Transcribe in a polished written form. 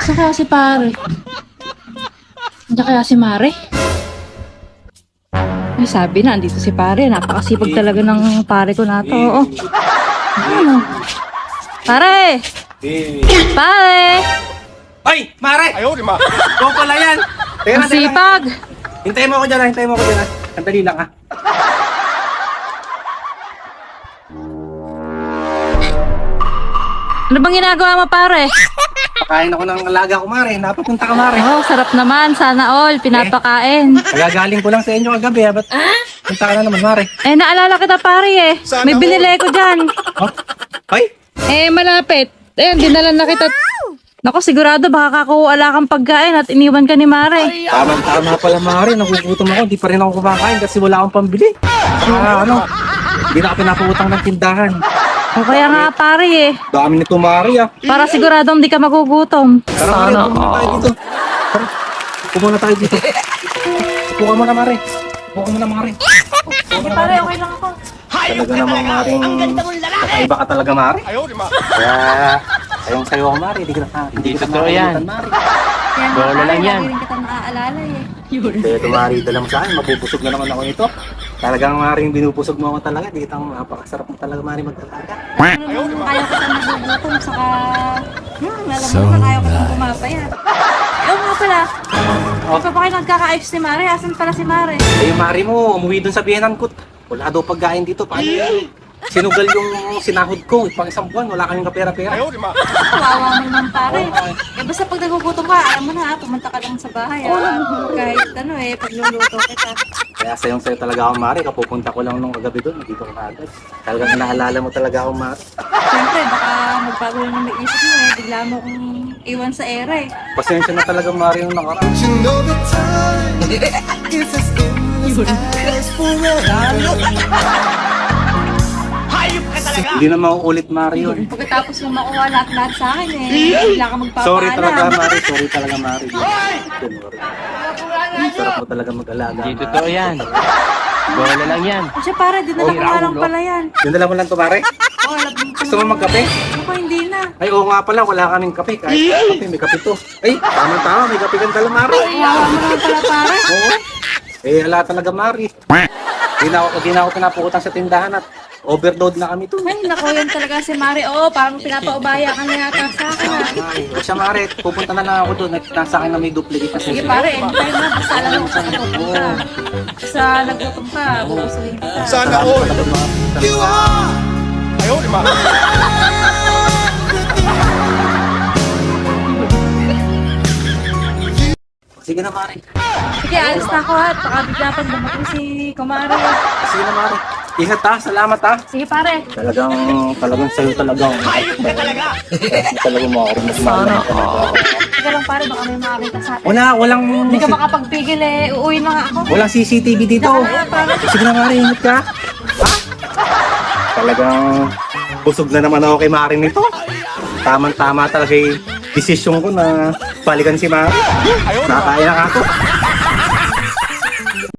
Saan kaya si pare? Nandiyan kaya si Mare? Ay, sabi na, andito si pare. Napakasipag talaga ng pare ko na to. Oo. Ano? Pare! Pare! Ay, Mare! Ayaw, di ma. Ikaw pala yan. Teka, Ang sipag! Hintayin mo ako dyan, hintayin mo ako dyan. Sandali lang, ha. Ano bang ginagawa mo, pare? Pakain ako ng alaga ko, Mare. Napapunta ka, Mare. Oh, sarap naman. Sana all. Pinapakain. Nagagaling ko lang sa inyo kagabi, ha. Ba't punta ka na naman, Mare? Eh, naalala kita, pare eh. May binili ko dyan. Oh? Ay, Eh, malapit. Eh, dinala na kita. Naku, sigurado baka kakuwala kang pagkain at iniwan ka ni Mare. tama pala, Mare. Nagugutom ako. Di pa rin ako kumakain kasi wala akong pambili. Hindi na ako pinapautang ng tindahan. O kaya nga, pare eh. Dami nito, Mare, ah. Para siguradong di ka magugutom. Tara, Mare, pumunta tayo dito. Tara, pumunta tayo dito. Upo ka muna, Mare. Upo ka muna, Mare. Hindi, pare, okay lang ako. Talaga namang, Mare. Kakaiba ka talaga, Mare. Kaya, sayong sayo ako, Mare. Hindi kita makakalimutan, Mare. Kaya nga, Bola pare, lang yan. lagi rin kita naaalala eh. Kaya ito, Mare, dala mo sa akin. Mapupusog na naman ako nito. Talagang, Mare, binupusog mo ako talaga. Di kitang napakasarap mo talaga, Mare, magtalaga. Ano naman, ayaw kita nagugutom, saka... alam mo naman, ayaw kitang pumapayat. Oo nga pala. Di pa ba kayo nagkakaayos ni Mare? Asan pala si Mare? Eh, yung Mare mo, umuwi dun sa biyenan ko. Wala daw pagkain dito. Paano yun? Sinugal yung sinahod ko. Pang isang buwan, wala kaming kapera-pera. Kawawa mo naman, pare. Eh, basta pag nagugutom ka, alam mo na, pumunta ka lang sa bahay. Kahit ano eh, pagluluto kita. Kaya sayong sayo talaga ako, Mare. Kapupunta ko lang nung kagabi doon. Nandito ko na agad. Talagang naalala mo talaga ako, Mare. Siyempre, baka magbago lang yung isip mo eh. Bigla mo kong iwan sa era eh. Pasensya na talaga, Mare, yung nakaraan. You know the time is as endless as forever. Hindi na mauulit, Mare, yun. Pagkatapos mo makuha lahat-lahat sa akin eh, bigla ka magpapaalam. Sorry talaga, Mare. Sorry talaga, Mare. Sarap mo talaga mag-alaga. Hindi totoo yan. Bola lang yan. O siya pare, dinala ko nga lang pala yan. Yung dala mo lang to, Mare? Oh, alam mo Gusto mo magkape? Ako hindi na. Ay, oo nga pala. Wala kaming kape. Kahit kape, may kape to. Ay, tama-tama. May kape kang dala, Mare. Kawawa mo naman pala pare. Oo. Eh, wala talaga, Mare. Di na ako pinapukutan sa tindahan at overload na kami to. Ay, naku, yan talaga si Mare. Oo, parang pinapaubaya ka na yata sa akin ha. Ay, o siya, Mare. Pupunta na lang ako doon. Nasa akin na may duplicate na Sige session. pare, anytime na. Basta alam mo sa nagutom ka. Basta nagutom ka, bubusuhin kita. Sana all you are. Sige na, Mare. Sige, alis na ako ha. Baka bigla pang dumating si Kumare. Sige na, Mare. Ingat ha. Salamat ha. Sige pare. Talagang sa'yo talagang. Hayop ka talaga. Talagang makakarinig. Sana. Sige lang pare, baka may makakita sa atin. Walang Hindi ka makapagpigil eh. Uuwi na nga ako. walang CCTV dito. Sige na, Mare. Ingat ka. Ha? Talagang busog na naman ako kay Mare nito. Tamang-tama talaga yung desisyon ko na balikan si Mare. Nakakaya na ako.